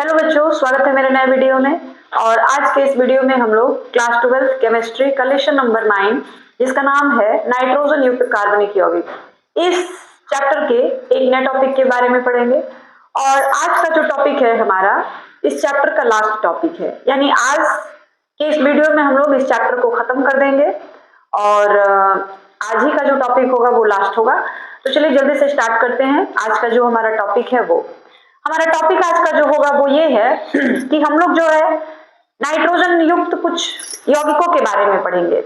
Hello बच्चों, स्वागत है मेरे नए वीडियो में। और आज के इस वीडियो में हम लोग क्लास 12 केमिस्ट्री का लेसन नंबर 9 जिसका नाम है नाइट्रोजन युक्त कार्बनिक यौगिक, इस चैप्टर के एक नए टॉपिक के बारे में पढ़ेंगे। और आज का जो टॉपिक है हमारा इस चैप्टर का लास्ट टॉपिक है, यानी आज के इस वीडियो में हम लोग इस चैप्टर को खत्म कर देंगे और आज ही का जो टॉपिक होगा वो लास्ट होगा। तो चलिए जल्दी से स्टार्ट करते हैं। आज का जो हमारा टॉपिक है हमारा टॉपिक आज का जो होगा वो ये है कि हम लोग जो है नाइट्रोजन युक्त कुछ यौगिकों के बारे में पढ़ेंगे।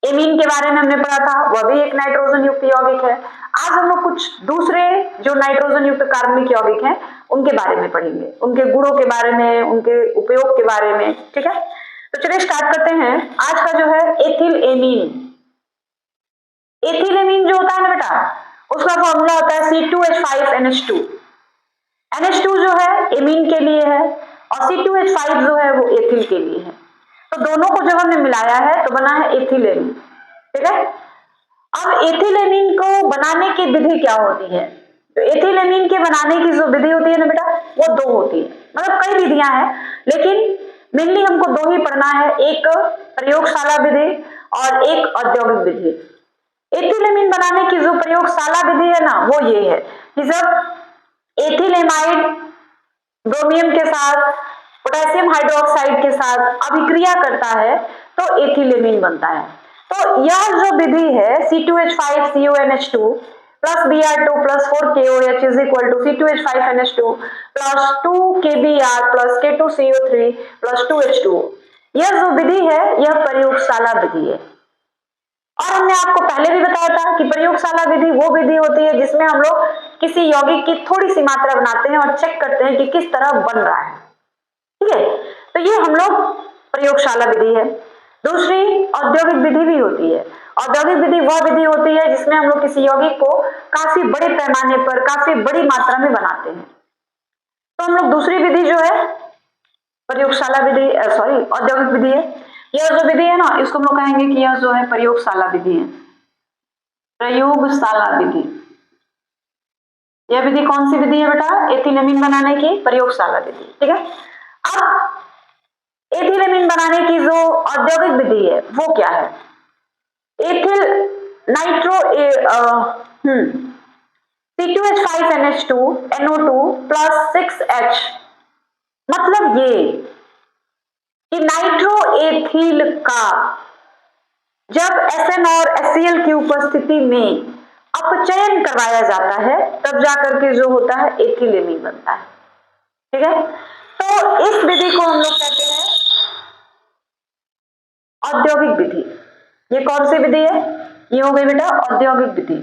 एमीन के बारे में हमने पढ़ा था, वह भी एक नाइट्रोजन युक्त यौगिक है। आज हम लोग कुछ दूसरे जो नाइट्रोजन युक्त कार्बनिक यौगिक हैं उनके बारे में पढ़ेंगे, उनके गुणों के बारे में, उनके उपयोग के बारे में। ठीक है, तो चलिए स्टार्ट करते हैं। आज का जो है एथिल एमीन। एथिल एमीन जो होता है ना बेटा, उसका फॉर्मूला होता है C2H5NH2। NH2 जो है एमीन के लिए है और C2H5 जो है वो एथिल के लिए है। तो दोनों को जब हमने मिलाया है तो बना है एथिल एमीन। ठीक है, अब एथिल एमीन को बनाने की विधि क्या होती है? तो एथिल एमीन के बनाने की जो विधि होती है ना बेटा, वो दो होती है। मतलब कई विधियां हैं लेकिन मेनली हमको दो ही पढ़ना है, एक प्रयोगशाला विधि और एक औद्योगिक विधि। एथिल एमीन बनाने की जो प्रयोगशाला विधि है ना वो ये है कि जब एथिलेमाइड ब्रोमियम के साथ पोटेशियम हाइड्रोक्साइड के साथ अभिक्रिया करता है तो एथिलेमीन बनता है। तो यह जो विधि है C2H5CuNH2 plus Br2 plus 4KOH is equal to C2H5NH2 plus 2KBr plus K2CO3 plus 2H2। यह जो विधि है यह प्रयोगशाला विधि है। और हमने आपको पहले भी बताया था कि प्रयोगशाला विधि वो विधि होती है जिसमें हम लोग किसी यौगिक की थोड़ी सी मात्रा बनाते हैं और चेक करते हैं कि किस तरह बन रहा है। ठीक है, तो ये हम लोग प्रयोगशाला विधि है। दूसरी औद्योगिक विधि भी होती है। औद्योगिक विधि वह विधि होती है जिसमें हम लोग किसी यौगिक को काफी बड़े पैमाने पर काफी बड़ी मात्रा में बनाते हैं। तो हम लोग दूसरी विधि जो है प्रयोगशाला विधि, सॉरी औद्योगिक विधि है। यह जो विधि है ना इसको हम लोग कहेंगे कि यह जो है प्रयोगशाला विधि है। प्रयोगशाला विधि, यह विधि कौन सी विधि है बेटा? एथिलेमीन बनाने की प्रयोगशाला विधि। ठीक है, अब एथिलेमीन बनाने की जो औद्योगिक विधि है वो क्या है? Ethyl nitro C2H5NH2 NO2 plus 6H, मतलब ये कि नाइट्रो एथिल का जब SN और HCl की उपस्थिति में अपचयन करवाया जाता है तब जाकर के जो होता है एथिलेमीन बनता है। ठीक है, तो इस विधि को हम लोग कहते हैं औद्योगिक विधि। ये कौन सी विधि है? ये हो गई बेटा औद्योगिक विधि।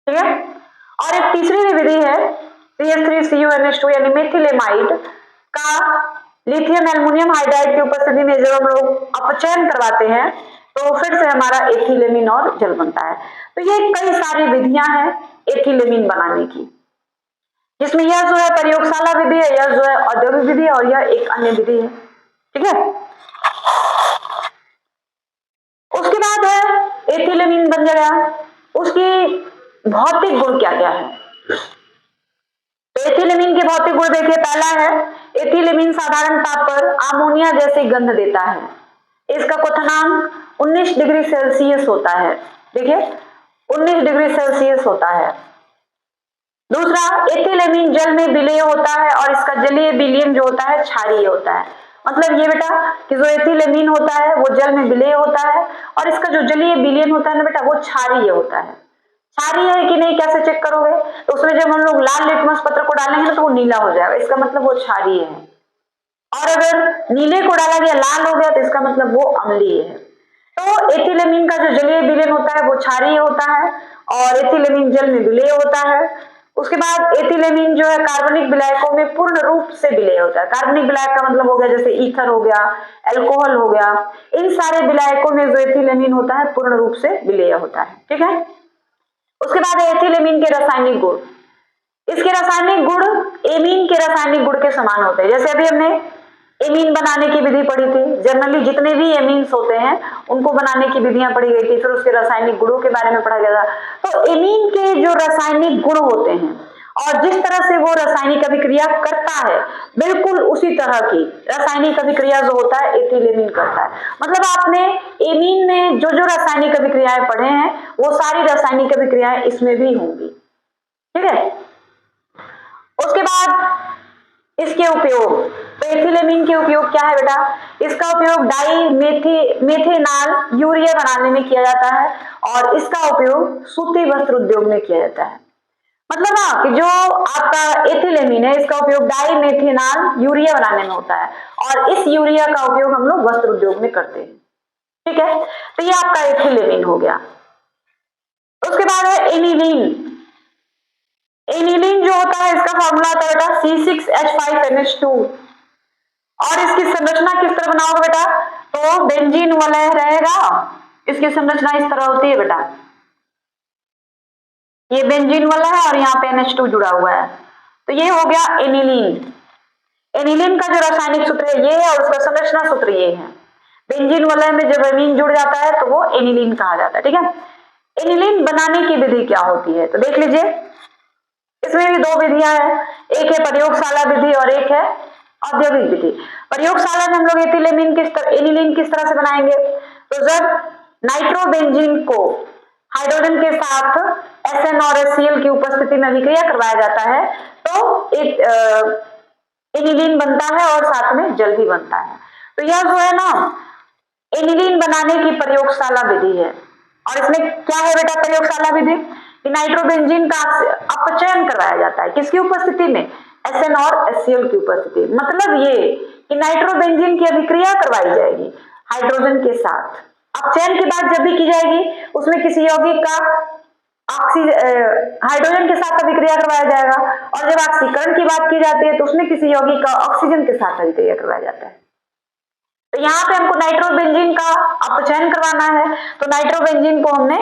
ठीक है, और एक तीसरी भी विधि है CH3CuNH2 यानी मेथिलेमाइड का लिथियम एल्युमिनियम हाइड्राइड की उपस्थिति में जब हम लोग अपचयन करवाते हैं तो फिर से हमारा एथिलेमीन और जल बनता है। तो ये कई सारी विधियां हैं एथिलेमीन बनाने की, जिसमें यह जो है प्रयोगशाला विधि है, यह जो है औद्योगिक विधि है और यह एक अन्य विधि है। ठीक है, उसके बाद है एथिलेमीन बन गया, उसकी भौतिक गुण क्या क्या है? तो एथिलेमीन के भौतिक गुण देखिए, पहला है एथिलेमीन साधारण ताप पर अमोनिया जैसी गंध देता है। इसका क्वथनांक 19 डिग्री सेल्सियस होता है। देखिए 19 डिग्री सेल्सियस होता है। दूसरा, एथिलेमीन जल में विलेय होता है और इसका जलीय विलयन जो होता है क्षारीय होता है। मतलब ये बेटा कि जो एथिलेमीन होता है वो जल में विलेय होता है और इसका जो जलीय विलयन होता है ना बेटा वो क्षारीय होता है। क्षारीय है कि नहीं कैसे चेक करोगे? तो उसमें जब हम लोग लाल लिटमस पत्र को डालेंगे ना तो वो नीला हो जाएगा, इसका मतलब वो क्षारीय है। और अगर नीले को डाला गया लाल हो गया तो इसका मतलब वो अम्लीय है। तो एथिलेमीन का जो जलीय विलयन होता है वो क्षारीय होता है और एथिलेमीन जल में विलेय होता है। उसके बाद एथिलेमीन जो है कार्बनिक विलायकों में पूर्ण रूप से विलेय होता है। कार्बनिक विलायक का मतलब हो गया जैसे ईथर हो गया, एल्कोहल हो गया, इन सारे विलायकों में जो एथिलेमीन होता है पूर्ण रूप से विलेय होता है। ठीक है, उसके बाद एथिलेमीन के रासायनिक गुण। इसके रासायनिक गुण एमीन के रासायनिक गुण के समान होते हैं। जैसे अभी हमने एमीन बनाने की विधि पढ़ी थी। जनरली जितने भी एमीन्स होते हैं उनको बनाने की विधियां पढ़ी गई थी। फिर उसके रासायनिक गुणों के बारे में पढ़ा गया था। तो एमीन के जो रासायनिक गुण होते हैं और जिस तरह से वो रासायनिक अभिक्रिया करता है, बिल्कुल उसी तरह की रासायनिक अभिक्रिया जो होता है एथिलेमीन करता है। मतलब आपने एमीन में जो जो रासायनिक अभिक्रियाएं पढ़े हैं वो सारी रासायनिक अभिक्रियाएं इसमें भी होंगी। ठीक है। उसके बाद इसके उपयोग, तो एथिलेमीन के उपयोग क्या है बेटा? इसका उपयोग डाई मेथेनाल यूरिया बनाने में किया जाता है और इसका उपयोग सूती वस्त्र उद्योग में किया जाता है। मतलब ना कि जो आपका एथिलेमीन है इसका उपयोग डाई मेथेनाल यूरिया बनाने में होता है और इस यूरिया का उपयोग हम लोग वस्त्र उद्योग में करते हैं। ठीक है, तो ये आपका एथिलेमीन हो गया। उसके बाद है एनिलीन। एनिलीन जो होता है इसका फॉर्मूला होता है बेटा C6H5NH2 और इसकी संरचना किस तरह बनाओगे बेटा? तो बेंजीन वलय रहेगा। इसकी संरचना इस तरह होती है बेटा, ये बेंजीन वाला है और यहाँ पे NH2 जुड़ा हुआ है, तो ये हो गया एनिलीन। एनिलीन का जो रासायनिक सूत्र है ये है और उसका संरचना सूत्र ये है। बेंजीन वलय में जब एमीन जुड़ जाता है तो वो एनिलीन कहा जाता है। ठीक है, एनिलीन बनाने की विधि क्या होती है तो देख लीजिए। इसमें भी दो विधियां हैं, एक है प्रयोगशाला विधि और एक है औद्योगिक विधि। प्रयोगशाला में हम लोग एनिलीन किस तरह से बनाएंगे? तो जब नाइट्रोबेंजीन को हाइड्रोजन के साथ SN और HCl की उपस्थिति में अभिक्रिया करवाया जाता है तो एक एनिलीन बनता है और साथ में जल भी बनता है। तो यह जो है ना एनिलीन बनाने की प्रयोगशाला विधि है। और इसमें क्या है बेटा प्रयोगशाला विधि? नाइट्रोबेंजीन का अपचयन करवाया जाता है किसकी उपस्थिति में? SN और HCl की उपस्थिति। मतलब ये कि नाइट्रोबेंजीन की अभिक्रिया करवाई जाएगी हाइड्रोजन के साथ। अपचयन की बात जब भी की जाएगी उसमें किसी यौगिक का हाइड्रोजन के साथ अभिक्रिया करवाया जाएगा और जब ऑक्सीकरण की बात की जाती है तो उसमें किसी यौगिक का ऑक्सीजन के साथ अभिक्रिया करवाया जाता है। तो यहाँ पे हमको नाइट्रोबेंजीन का अपचयन करवाना है तो नाइट्रोबेंजीन को हमने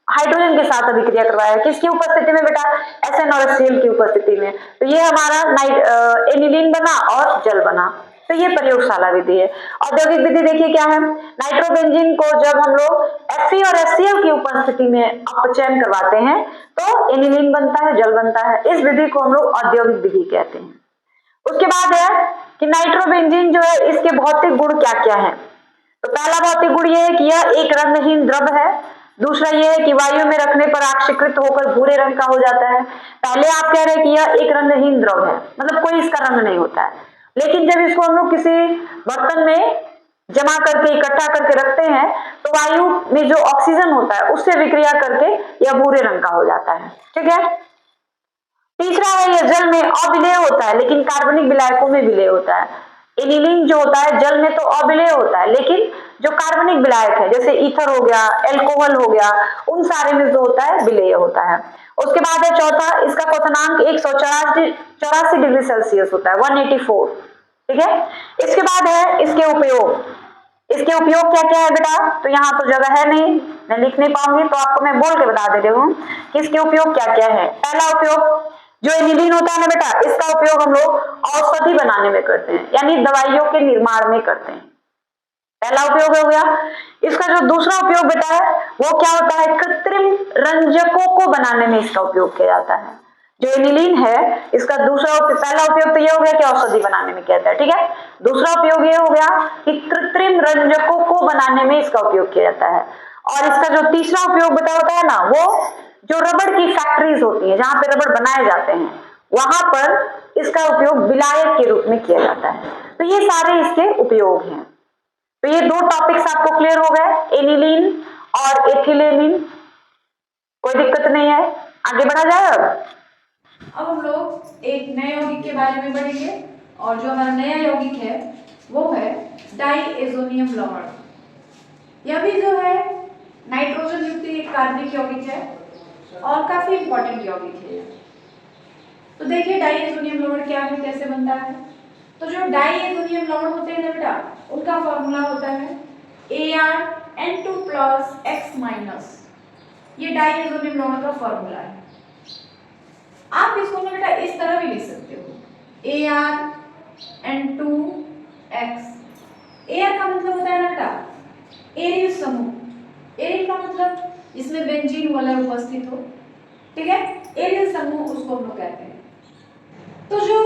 हाइड्रोजन के साथ अभिक्रिया करवाया है किसकी उपस्थिति में बेटा? SN और HCl की उपस्थिति में। तो ये हमारा एनिलीन बना और जल बना। तो ये प्रयोगशाला विधि है। औद्योगिक विधि देखिए क्या है? नाइट्रोबेंजीन को जब हम लोग Fe और HCl की उपस्थिति में अपचयन करवाते हैं तो एनिलीन बनता है, जल बनता है। इस विधि को हम लोग औद्योगिक विधि कहते हैं। उसके बाद है कि नाइट्रोबेंजीन जो है इसके भौतिक गुण क्या क्या है? तो पहला भौतिक गुण यह है कि यह एक रंगहीन द्रव है। दूसरा यह है कि वायु में रखने पर ऑक्सीकृत होकर भूरे रंग का हो जाता है। पहले आप कह रहे हैं कि यह एक रंगहीन द्रव है, मतलब कोई इसका रंग नहीं होता है, लेकिन जब इसको हम लोग किसी बर्तन में जमा करके इकट्ठा करके रखते हैं तो वायु में जो ऑक्सीजन होता है उससे विक्रिया करके यह भूरे रंग का हो जाता है। ठीक है। तीसरा है यह जल में अविलेय होता है लेकिन कार्बनिक विलायकों में विलेय होता है। एनिलीन जो होता है जल में तो अविलेय होता है लेकिन जो कार्बनिक विलायक है जैसे ईथर हो गया, एल्कोहल हो गया, उन सारे में जो होता है विलेय होता है। उसके बाद है चौथा, इसका क्वथनांक 184 डिग्री सेल्सियस होता है, 184। ठीक है। इसके बाद है इसके उपयोग। इसके उपयोग क्या क्या है बेटा? तो यहाँ तो जगह है नहीं, मैं लिख नहीं पाऊंगी, तो आपको मैं बोल के बता दे रही हूँ कि इसके उपयोग क्या क्या है। पहला उपयोग जो एनिलीन होता है ना बेटा, इसका उपयोग हम लोग औषधि बनाने में करते हैं, यानी दवाइयों के निर्माण में करते हैं। पहला उपयोग हो गया। इसका जो दूसरा उपयोग बेटा है वो क्या होता है? कृत्रिम रंजकों को बनाने में इसका उपयोग किया जाता है। जो एनिलीन है इसका पहला उपयोग तो ये हो गया कि औषधि बनाने में किया जाता है। ठीक है। दूसरा उपयोग ये हो गया कि कृत्रिम रंजकों को बनाने में इसका उपयोग किया जाता है। और इसका जो तीसरा उपयोग बेटा होता है ना, वो जो रबड़ की फैक्ट्रीज होती है जहां पे रबड़ बनाए जाते हैं वहां पर इसका उपयोग विलायक के रूप में किया जाता है। तो ये सारे इसके उपयोग हैं। तो ये दो टॉपिक्स आपको क्लियर हो गए, एनिलीन और एथिलेमीन। कोई दिक्कत नहीं है, आगे बढ़ा जाए। अब हम लोग एक नए यौगिक के बारे में पढ़ेंगे और जो हमारा नया यौगिक है वो है डाईएजोनियम लवण। यह भी जो है नाइट्रोजन युक्त एक कार्बनिक यौगिक है और काफी इंपॉर्टेंट यौगिक है। तो देखिए डाईएजोनियम लवण क्या है, कैसे बनता है। तो जो डाईएजोनियम लवण होते हैं ना बेटा, उनका फॉर्मूला होता है ArN2+X-। ये डाईएजोनियम लवण का फॉर्मूला है। आप इसको ना बेटा इस तरह भी लिख सकते हो, ArN2 X। एयर का मतलब होता है ना बेटा एरिल समूह। एरिल का मतलब इसमें बेंजीन वाला उपस्थित हो, ठीक है, एरिल समूह उसको हम लोग कहते हैं। तो जो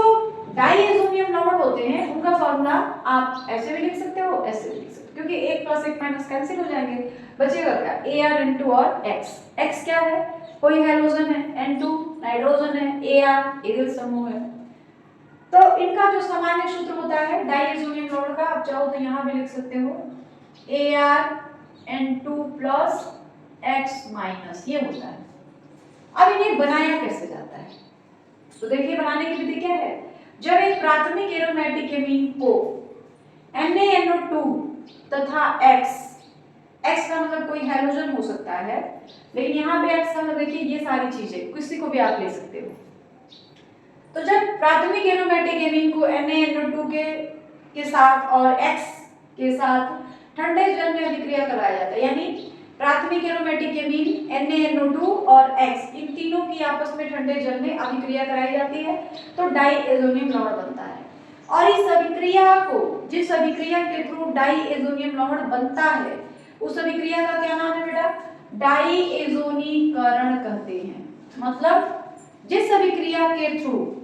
डाइएजोनियम लवण होते हैं उनका फॉर्मूला आप ऐसे भी लिख सकते हो, ऐसे भी लिख सकते हो, क्योंकि 1 + 1 माइनस कैंसिल हो जाएंगे, बचेगा क्या Ar × और X। X क्या है, कोई हैलोजन है, N2 नाइट्रोजन है, Ar एरिल समूह है। तो इनका जो सामान्य सूत्र होता है डाइएजोनियम लवण का, आप चाहो तो यहाँ भी लिख सकते हो ArN2 + X- ये होता है। अब इन्हें बनाया कैसे जाता है, तो देखिए बनाने की विधि क्या है। जब एक प्राथमिक एरोमेटिक एमीन को NaNO2 तथा X का मतलब कोई हैलोजन हो सकता है, लेकिन यहाँ पे X का मतलब देखिए ये सारी चीजें किसी को भी आप ले सकते हो। तो जब प्राथमिक एरोमेटिक एमीन को NaNO2 के साथ और X के साथ ठंडे जल में अभिक्रिया कराया जाता है, यानी प्राथमिक एरोमेटिक एमीन NaNO2 और X इन तीनों की आपस में ठंडे जल में अभिक्रिया कराई जाती है, तो डाइएजोनियम लवण बनता है। और इस अभिक्रिया को, जिस अभिक्रिया के थ्रू डाइएजोनियम लवण बनता है, उस अभिक्रिया का क्या नाम है बेटा, डाइएजोनीकरण कहते हैं। मतलब जिस अभिक्रिया के थ्रू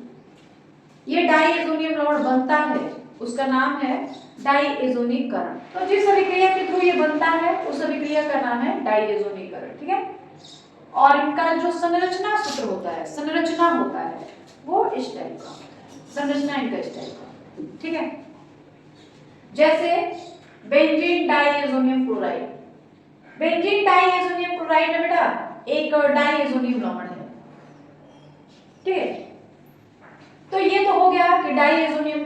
ये डाइएजोनियम लवण बनता है उसका नाम है डाइएजोनीकरण। तो जिस अभिक्रिया के थ्रू ये बनता है उस अभिक्रिया का नाम है डाइएजोनीकरण, ठीक है। और इनका जो संरचना सूत्र होता है, संरचना होता है वो इस टाइप का होता है, संरचना इनका इस टाइप का, ठीक है। जैसे benzene diazonium chloride, benzene diazonium chloride है बेटा एक डाइएजोनियम लवण है, ठीक है। तो ये तो हो गया कि डाइएजोनियम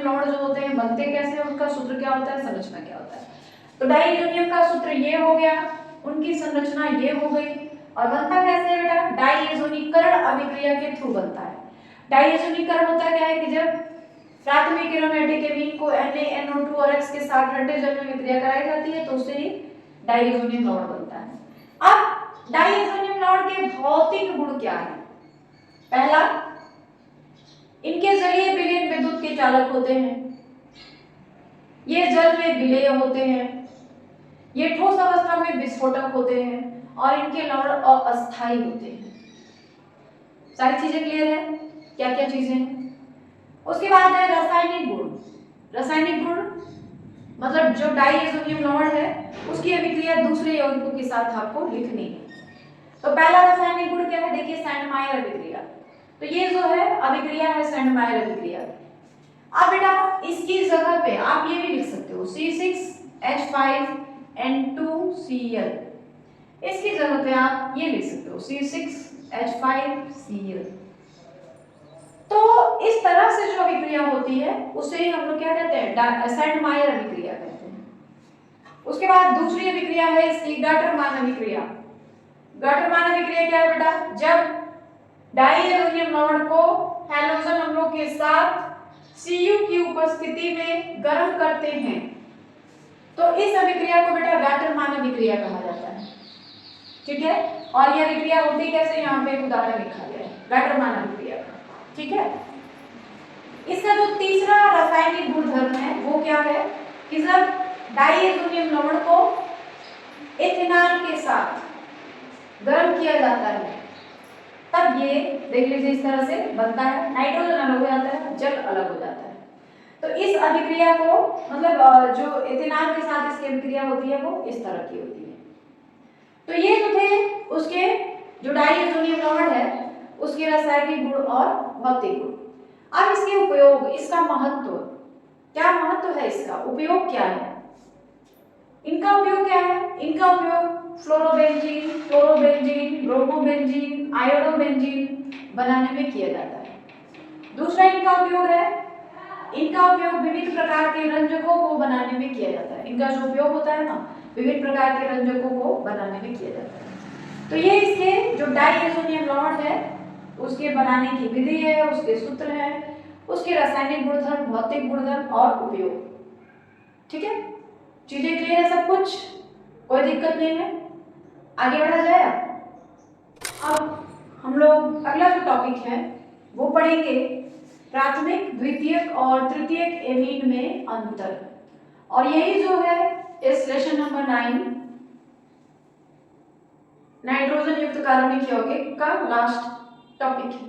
लवण जो होते हैं बनते कैसे हैं, उनका सूत्र क्या होता है, संरचना क्या होता है। तो डाइएजोनियम का सूत्र ये हो गया, उनकी संरचना ये हो गई, और बनता कैसे है बेटा, डाइएजोनीकरण अभिक्रिया के थ्रू बनता है। डाइएजोनीकरण होता क्या है कि जब प्राथमिक एरोमेटिक एमीन को NaNO2 और X के साथ ठंडे जल में अभिक्रिया कराई जाती है तो उससे ही डाइएजोनियम लवण बनता है। अब डाइएजोनियम लवण के भौतिक गुण क्या है। पहला, इनके जलीय विलीन विद्युत के चालक होते हैं, ये जल में विलेय होते हैं, ये ठोस अवस्था में विस्फोटक होते हैं, और इनके लवण अस्थायी होते हैं। सारी चीजें क्लियर है, क्या क्या चीजें हैं। उसके बाद है रासायनिक गुण। रासायनिक गुण मतलब जो डाइएजोनियम लवण है उसकी अभिक्रिया दूसरे यौगिकों के साथ आपको लिखनी है। तो पहला रासायनिक गुण क्या है, देखिए सैंडमायर अभिक्रिया। तो ये जो है अभिक्रिया है सैंडमायर अभिक्रिया। अब बेटा इसकी जगह पे आप ये भी लिख सकते हो C6H5N2Cl, इसकी जगह पे आप ये लिख सकते हो C6H5Cl। तो इस तरह से जो अभिक्रिया होती है उसे ही हम लोग क्या कहते हैं, सैंडमायर अभिक्रिया कहते हैं। उसके बाद दूसरी अभिक्रिया है इसकी गाटरमान अभिक्रिया। गाटरमान अभिक्रिया क्या है बेटा, जब डाइएजोनियम लवण को हैलोजन अम्लों के साथ Cu की उपस्थिति में गर्म करते हैं तो इस अभिक्रिया को बेटा गाटरमान अभिक्रिया कहा जाता है, ठीक है। और यह अभिक्रिया होती कैसे, यहाँ पे एक उदाहरण लिखा गया है गाटरमान अभिक्रिया का, ठीक है। इसका जो तीसरा रासायनिक गुणधर्म है वो क्या है कि जब डाइएजोनियम लवण को इथेनॉल के साथ गर्म किया जाता है तब ये देख लीजिए इस तरह से बनता है, नाइट्रोजन अलग हो जाता है, जल अलग हो जाता है। तो इस अभिक्रिया को मतलब जो इथेनॉल के साथ इसकी अभिक्रिया होती है वो इस तरह की होती है। तो ये जो थे उसके जो डाइएजोनियम लवण है उसके रासायनिक गुण और भौतिक गुण। अब इसके उपयोग, इसका महत्व, क्या महत्व है इसका, उपयोग क्या है, इनका उपयोग क्या है। इनका उपयोग फ्लोरोबेंजीन, क्लोरोबेंजीन, ब्रोमोबेंजीन, आयोडोबेंजीन बनाने में किया जाता है। दूसरा इनका उपयोग है, इनका उपयोग विभिन्न प्रकार के रंजकों को बनाने में किया जाता है। इनका जो उपयोग होता है ना विभिन्न प्रकार के रंजकों को बनाने में किया जाता है। तो ये इसके जो डाइएजोनियम लवण है उसके बनाने की विधि है, उसके सूत्र है, उसके रासायनिक गुणधर्म, भौतिक गुणधर्म और उपयोग, ठीक है। चीजें क्लियर है सब कुछ, कोई दिक्कत नहीं है, आगे बढ़ा जाए। अब हम लोग अगला जो टॉपिक है वो पढ़ेंगे प्राथमिक, द्वितीयक और तृतीयक एमीन में अंतर। और यही जो है इस लेसन नंबर 9 नाइट्रोजन युक्त कार्बनिक यौगिक का लास्ट टॉपिक है।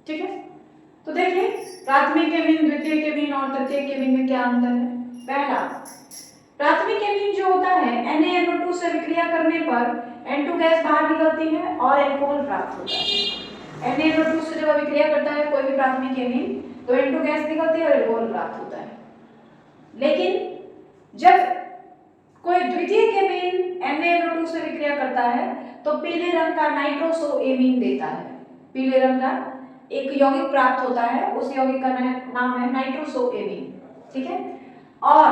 ठीक है, तो देखिए प्राथमिक एमीन, द्वितीयक एमीन और तृतीयक एमीन में क्या अंतर है। पहला, प्राथमिक एमीन जो होता है NaNO2 से विक्रिया करने पर N2 गैस बाहर निकलती है और अल्कोहल प्राप्त होता है। NaNO2 से जब विक्रिया करता है कोई भी प्राथमिक एमीन तो N2 गैस निकलती है और अल्कोहल प्राप्त होता है। लेकिन जब कोई द्वितीयक एमीन NaNO2 से विक्रिया करता है तो पीले रंग का नाइट्रोसोएमीन देता है। पीले रंग का एक यौगिक प्राप्त होता है, उस यौगिक का नाम है नाइट्रोसोएमीन। ठीक है, और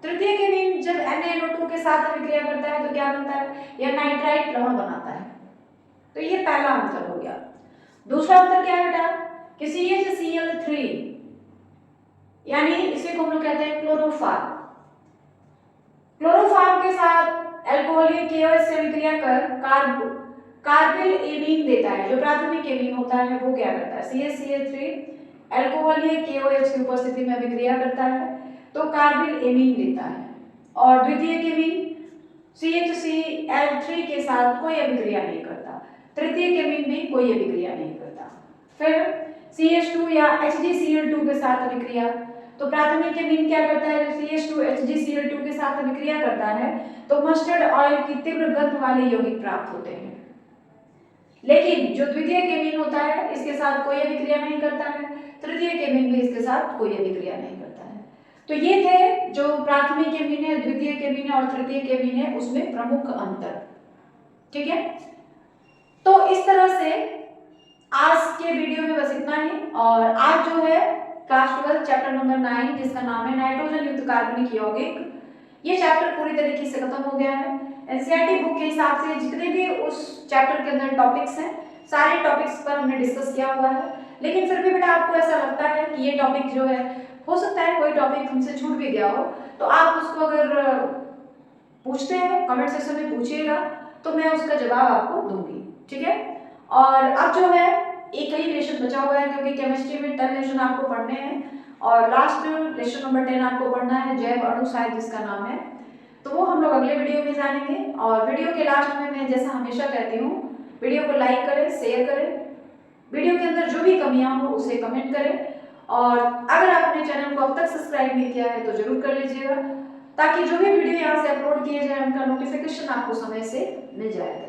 तृतीयक एमीन जब NaNO2 के साथ विक्रिया करता है तो क्या बनता है, यह नाइट्राइट लवण बनाता है। तो ये पहला अंतर हो गया। दूसरा अंतर क्या है बेटा कि CHCl3 यानी इसे को हम लोग कहते हैं क्लोरोफॉर्म। क्लोरोफॉर्म के साथ अल्कोहलीय KOH से विक्रिया कर कार्बिल एमीन देता है। जो प्राथमिक एमीन होता है वो क्या करता है, CHCl3 अल्कोहलीय KOH की उपस्थिति में विक्रिया करता है तो कार्बिल एमीन देता है। और द्वितीयक एमीन CHCl3 के साथ कोई अभिक्रिया नहीं करता, तृतीयक एमीन भी कोई अभिक्रिया नहीं करता। फिर CH2 या HgCl2 के साथ अभिक्रिया, तो प्राथमिक एमीन क्या करता है, CH2 HgCl2 के साथ अभिक्रिया करता है तो मस्टर्ड ऑयल की तीव्र गंध वाले यौगिक प्राप्त होते हैं। लेकिन जो द्वितीयक एमीन होता है इसके साथ कोई अभिक्रिया नहीं करता है, तृतीयक एमीन भी इसके साथ कोई अभिक्रिया नहीं करता है। तो ये थे जो प्राथमिक एमीन है, द्वितीयक एमीन है और तृतीयक एमीन है उसमें प्रमुख अंतर। ठीक है, तो इस तरह से आज के वीडियो में बस इतना ही। और आज जो है क्लास 12 चैप्टर नंबर 9 जिसका नाम है नाइट्रोजन युक्त कार्बनिक यौगिक, ये चैप्टर पूरी तरीके से खत्म हो गया है। एनसीईआरटी बुक के हिसाब से जितने भी उस चैप्टर के अंदर टॉपिक्स हैं सारे टॉपिक्स पर हमने डिस्कस किया हुआ है। लेकिन फिर भी बेटा आपको ऐसा लगता है कि ये टॉपिक जो है, हो सकता है कोई टॉपिक हमसे छूट भी गया हो, तो आप उसको अगर पूछते हैं कमेंट सेक्शन में पूछिएगा तो मैं उसका जवाब आपको दूंगी। ठीक है, और अब जो है एक ही लेसन बचा हुआ है क्योंकि केमिस्ट्री में 10 लेसन आपको पढ़ने हैं और लास्ट लेसन नंबर 10 आपको पढ़ना है जैव अणु शायद जिसका नाम है, तो वो हम लोग अगले वीडियो में जानेंगे। और वीडियो के लास्ट में मैं जैसा हमेशा कहती हूँ, वीडियो को लाइक करें, शेयर करें, वीडियो के अंदर जो भी कमियां हो उसे कमेंट करें, और अगर आपने चैनल को अब तक सब्सक्राइब नहीं किया है तो जरूर कर लीजिएगा ताकि जो भी वीडियो यहाँ से अपलोड किए जाए उनका नोटिफिकेशन आपको समय से मिल जाएगा।